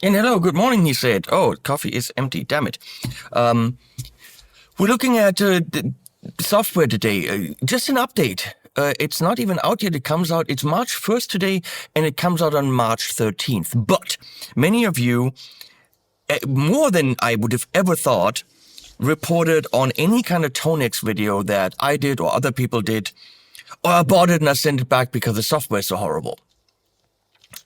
And hello, good morning, he said. Oh, coffee is empty, damn it. Um, we're looking at the software today. Just an update. It's not even out yet. It comes out, it's March 1st today, and it comes out on March 13th. But many of you, more than I would have ever thought, reported on any kind of ToneX video that I did or other people did, or I bought it and I sent it back because the software is so horrible.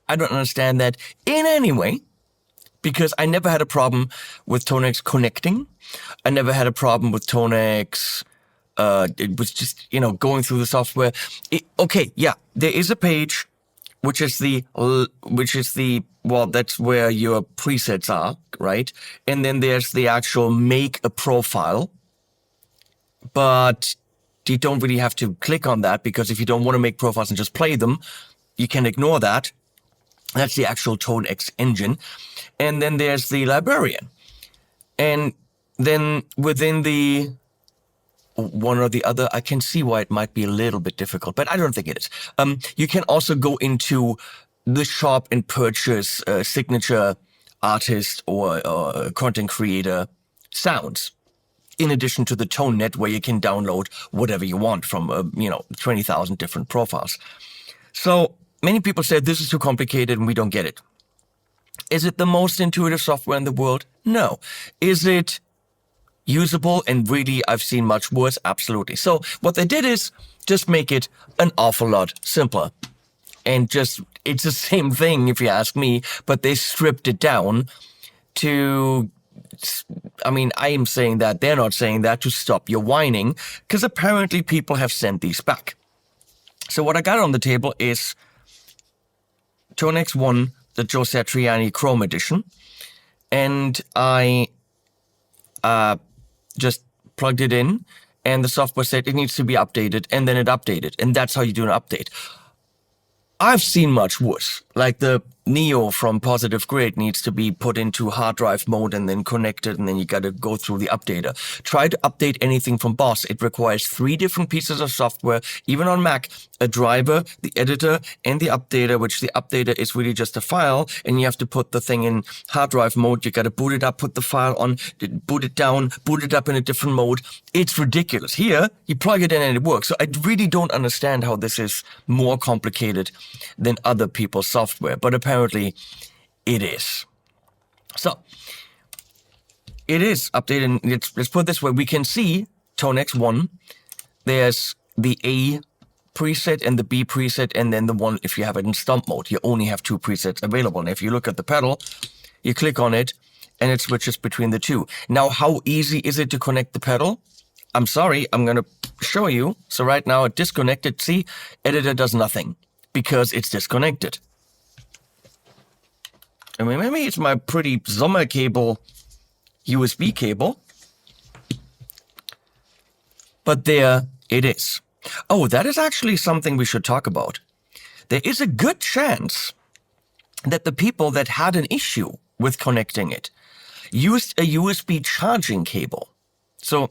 I don't understand that in any way, because I never had a problem with ToneX connecting. I never had a problem with ToneX. It was just, going through the software. Okay, yeah, there is a page, which is that's where your presets are, right? And then there's the actual make a profile. But you don't really have to click on that, because if you don't want to make profiles and just play them, you can ignore that. That's the actual ToneX engine. And then there's the librarian. And then within the one or the other, I can see why it might be a little bit difficult, but I don't think it is. You can also go into the shop and purchase signature artist or content creator sounds, in addition to the ToneNet, where you can download whatever you want from, 20,000 different profiles. So many people said this is too complicated and we don't get it. Is it the most intuitive software in the world? No. Is it usable? And really, I've seen much worse. Absolutely. So what they did is just make it an awful lot simpler. And it's the same thing, if you ask me, but they stripped it down to, I am saying that, they're not saying that, to stop your whining, because apparently people have sent these back. So what I got on the table is ToneX 1, the Joe Satriani Chrome edition, and I just plugged it in, and the software said it needs to be updated, and then it updated, and that's how you do an update. I've seen much worse, like the Neo from Positive Grid needs to be put into hard drive mode and then connected, and then you got to go through the updater. Try to update anything from Boss. It requires 3 different pieces of software, even on Mac: a driver, the editor, and the updater, which the updater is really just a file, and you have to put the thing in hard drive mode. You got to boot it up, put the file on, boot it down, boot it up in a different mode. It's ridiculous. Here, you plug it in and it works. So I really don't understand how this is more complicated than other people's software, but apparently it is. So it is updated. Let's put it this way. We can see ToneX 1. There's the A preset and the B preset, and then the one, if you have it in stomp mode, you only have 2 presets available. And if you look at the pedal, you click on it and it switches between the 2. Now, how easy is it to connect the pedal? I'm sorry, I'm going to show you. So right now it disconnected. See, editor does nothing because it's disconnected. Maybe it's my pretty Sommer cable, USB cable. But there it is. Oh, that is actually something we should talk about. There is a good chance that the people that had an issue with connecting it used a USB charging cable. So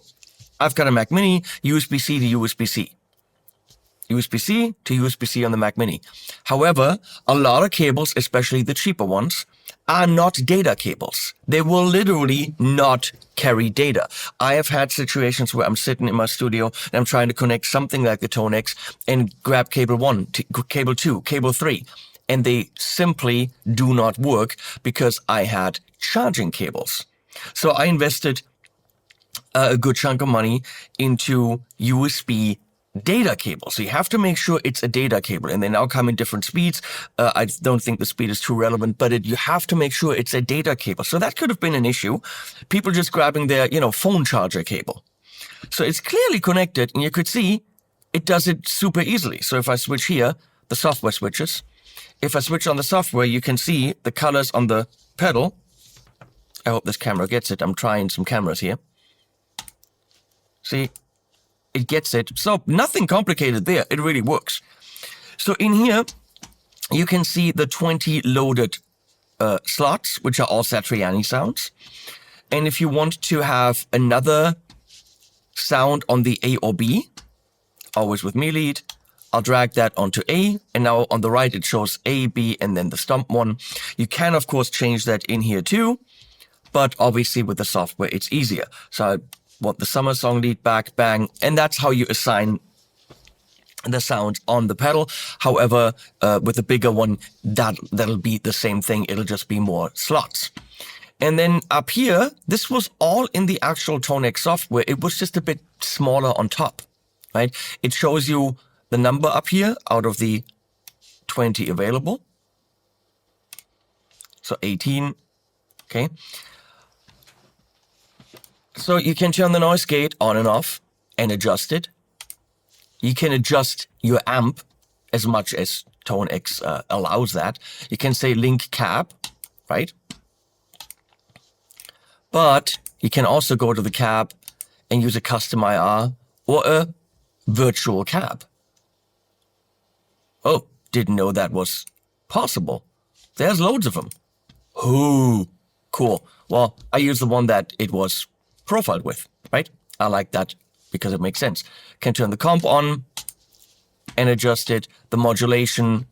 I've got a Mac Mini, USB-C to USB-C. USB-C to USB-C on the Mac Mini. However, a lot of cables, especially the cheaper ones, are not data cables. They will literally not carry data. I have had situations where I'm sitting in my studio and I'm trying to connect something like the ToneX and grab cable 1, cable 2, cable 3, and they simply do not work because I had charging cables. So I invested a good chunk of money into USB data cable. So you have to make sure it's a data cable, and they now come in different speeds. I don't think the speed is too relevant, but you have to make sure it's a data cable. So that could have been an issue. People just grabbing their, phone charger cable. So it's clearly connected, and you could see it does it super easily. So if I switch here, the software switches. If I switch on the software, you can see the colors on the pedal. I hope this camera gets it. I'm trying some cameras here. See? It gets it. So nothing complicated there. It really works. So in here, you can see the 20 loaded slots, which are all Satriani sounds. And if you want to have another sound on the A or B, always with me lead, I'll drag that onto A, and now on the right it shows A, B, and then the stump one. You can, of course, change that in here too, but obviously with the software it's easier. So I want the summer song lead back, bang, and that's how you assign the sound on the pedal. However, with the bigger one, that'll be the same thing. It'll just be more slots. And then up here, this was all in the actual ToneX software. It was just a bit smaller on top, right? It shows you the number up here out of the 20 available. So 18, okay? So you can turn the noise gate on and off and adjust it. You can adjust your amp as much as ToneX allows that. You can say link cab, right? But you can also go to the cab and use a custom IR or a virtual cab. Oh, didn't know that was possible. There's loads of them. Ooh, cool. Well, I use the one that it was profiled with, right? I like that because it makes sense. Can turn the comp on and adjust it. The modulation,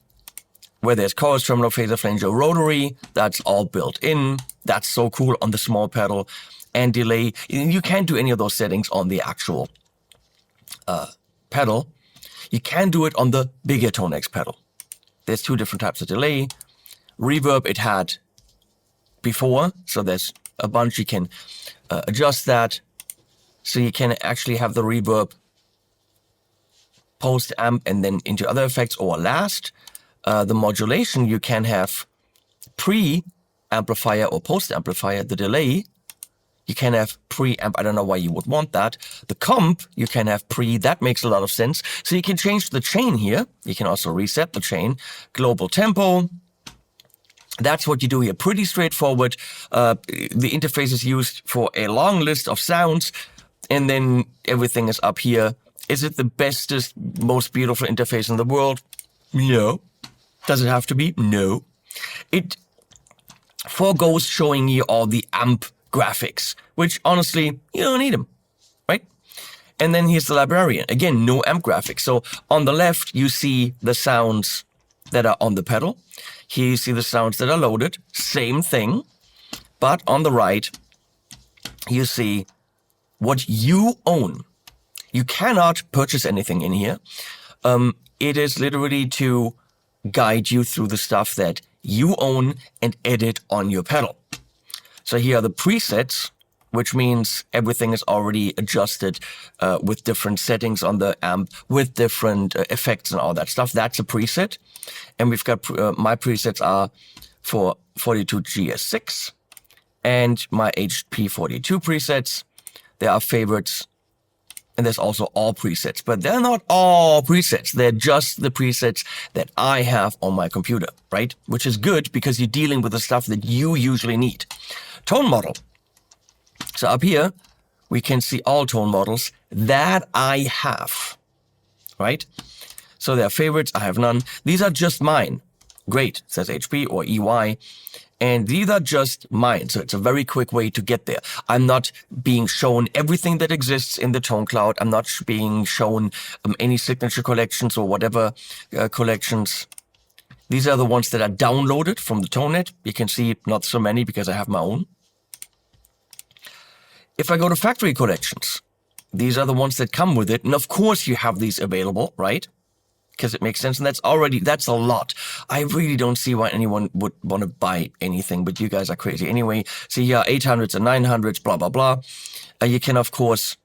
where there's chorus, tremolo, phaser, flanger, rotary, that's all built in. That's so cool on the small pedal. And delay, you can't do any of those settings on the actual pedal. You can do it on the bigger ToneX pedal. There's two different types of delay. Reverb it had before, so there's a bunch. You can adjust that. So you can actually have the reverb post amp and then into other effects or last. The modulation, you can have pre-amplifier or post-amplifier. The delay, you can have pre-amp. I don't know why you would want that. The comp, you can have pre. That makes a lot of sense. So you can change the chain here. You can also reset the chain. Global tempo. That's what you do here. Pretty straightforward. The interface is used for a long list of sounds. And then everything is up here. Is it the bestest, most beautiful interface in the world? No. Does it have to be? No. It forgoes showing you all the amp graphics, which honestly, you don't need them, right? And then here's the librarian. Again, no amp graphics. So on the left, you see the sounds that are on the pedal. Here you see the sounds that are loaded. Same thing. But on the right, you see what you own. You cannot purchase anything in here. It is literally to guide you through the stuff that you own and edit on your pedal. So here are the presets, which means everything is already adjusted with different settings on the amp, with different effects and all that stuff. That's a preset. And we've got my presets are for 42GS6 and my HP42 presets. There are favorites, and there's also all presets, but they're not all presets. They're just the presets that I have on my computer, right? Which is good because you're dealing with the stuff that you usually need. Tone model. So up here, we can see all tone models that I have, right? So there are favorites. I have none. These are just mine. Great, it says HP or EY. And these are just mine, so it's a very quick way to get there. I'm not being shown everything that exists in the Tone Cloud. I'm not being shown any signature collections or whatever collections. These are the ones that are downloaded from the ToneNet. You can see not so many because I have my own. If I go to factory collections, these are the ones that come with it. And of course you have these available, right? Because it makes sense, and that's a lot. I really don't see why anyone would want to buy anything, but you guys are crazy. Anyway, so yeah, 800s and 900s, blah, blah, blah. You can, of course,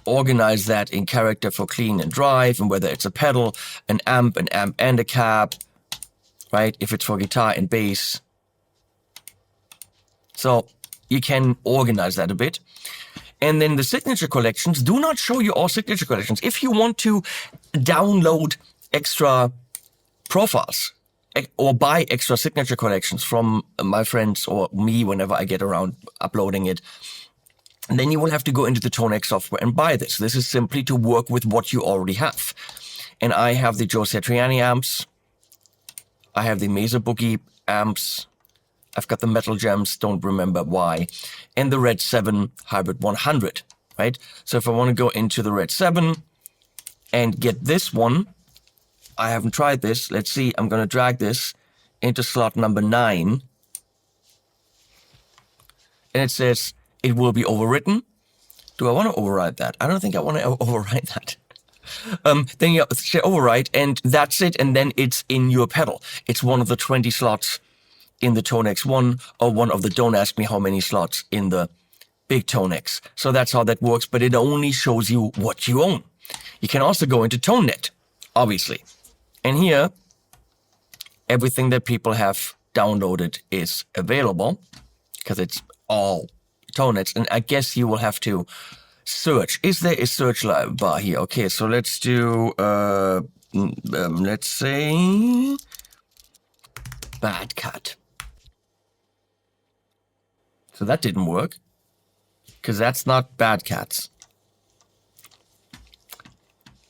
organize that in character for clean and drive, and whether it's a pedal, an amp and a cab, right? If it's for guitar and bass. So you can organize that a bit. And then the signature collections do not show you all signature collections. If you want to download extra profiles or buy extra signature collections from my friends or me whenever I get around uploading it, then you will have to go into the ToneX software and buy this. This is simply to work with what you already have. And I have the Joe Satriani amps. I have the Mesa Boogie amps. I've got the Metal Gems, don't remember why, and the Red 7 Hybrid 100, right? So if I want to go into the red 7 and get this one, I haven't tried this. Let's see. I'm going to drag this into slot number 9. And it says it will be overwritten. Do I want to override that? I don't think I want to override that. Then you say override, and that's it. And then it's in your pedal. It's one of the 20 slots in the ToneX one, or one of the don't ask me how many slots in the big ToneX. So that's how that works, but it only shows you what you own. You can also go into ToneNet, obviously. And here, everything that people have downloaded is available because it's all ToneNet. And I guess you will have to search. Is there a search bar here? Okay, so let's do, let's say, Bad Cat. So that didn't work because that's not Bad Cats.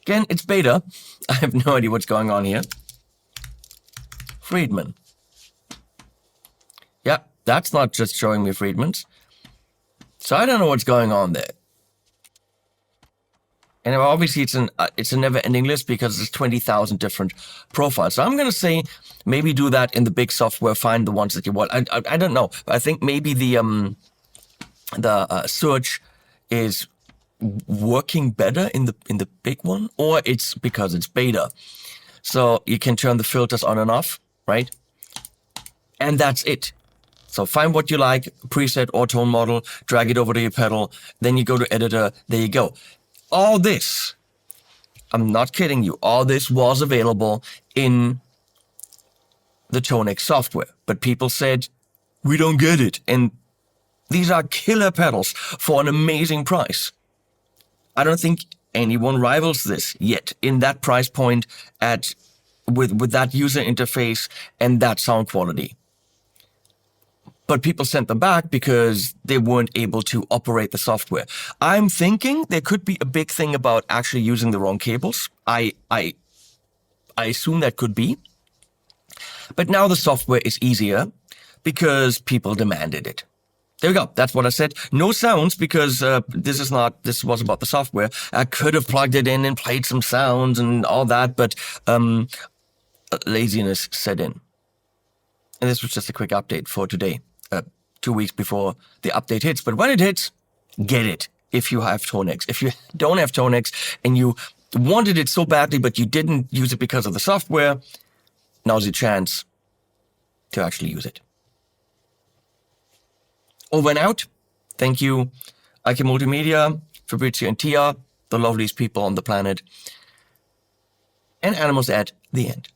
Again, it's beta. I have no idea what's going on here. Friedman. Yeah, that's not just showing me Friedman's. So I don't know what's going on there. And obviously it's a never-ending list because there's 20,000 different profiles. So I'm going to say maybe do that in the big software, find the ones that you want. I don't know. But I think maybe the search is working better in the big one, or it's because it's beta. So you can turn the filters on and off, right? And that's it. So find what you like, preset or tone model, drag it over to your pedal, then you go to editor, there you go. All this, I'm not kidding you, all this was available in the ToneX software, but people said, we don't get it. And these are killer pedals for an amazing price. I don't think anyone rivals this yet in that price point with that user interface and that sound quality. But people sent them back because they weren't able to operate the software. I'm thinking there could be a big thing about actually using the wrong cables. I assume that could be. But now the software is easier because people demanded it. There we go. That's what I said. No sounds because this was about the software. I could have plugged it in and played some sounds and all that, but laziness set in. And this was just a quick update for today. 2 weeks before the update hits. But when it hits, get it if you have ToneX. If you don't have ToneX and you wanted it so badly, but you didn't use it because of the software, now's your chance to actually use it. Over and out. Thank you, IK Multimedia, Fabrizio and Tia, the loveliest people on the planet, and Animals at the end.